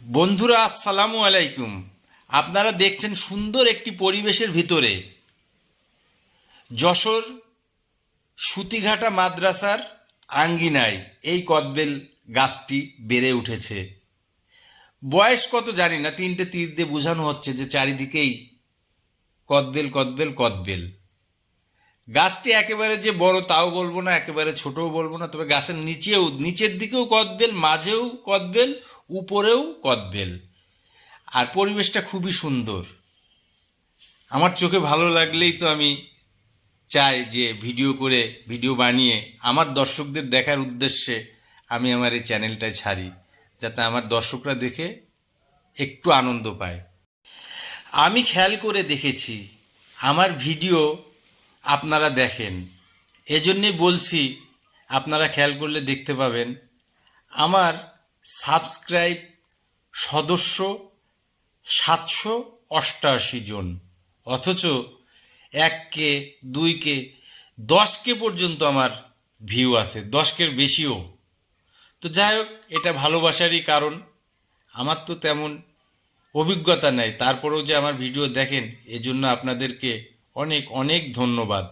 বন্ধুরা আসসালামু আলাইকুম। আপনারা দেখছেন সুন্দর একটি পরিবেশের ভিতরে যশোর সুতিঘাটা মাদ্রাসার আঙ্গিনায় এই কদবেল গাছটি বেড়ে উঠেছে। বয়স কত জানি না, তিনটে তীর দিয়ে বোঝানো হচ্ছে যে চারিদিকেই কদবেল কদবেল কদবেল। গাছটি একেবারে যে বড় তাও বলবো না, একেবারে ছোটও বলবো না, তবে গাছের নিচের দিকেও কদবেল, মাঝেও কদবেল, উপরেও কদবেল। আর পরিবেশটা খুবই সুন্দর। আমার চোখে ভালো লাগলেই তো আমি চাই যে ভিডিও বানিয়ে আমার দর্শকদের দেখার উদ্দেশ্যে আমি আমার এই চ্যানেলটায় ছাড়ি, যাতে আমার দর্শকরা দেখে একটু আনন্দ পায়। আমি খেয়াল করে দেখেছি আমার ভিডিও আপনারা দেখেন, এজন্যে বলছি, আপনারা খেয়াল করলে দেখতে পাবেন আমার সাবস্ক্রাইব সদস্য 788 জন, অথচ 1K 2K 10K পর্যন্ত আমার ভিউ আছে, 10K বেশিও। তো যাই হোক, এটা ভালোবাসারই কারণ। আমার তো তেমন অভিজ্ঞতা নেই, তারপরেও যে আমার ভিডিও দেখেন, এজন্য আপনাদেরকে অনেক অনেক ধন্যবাদ।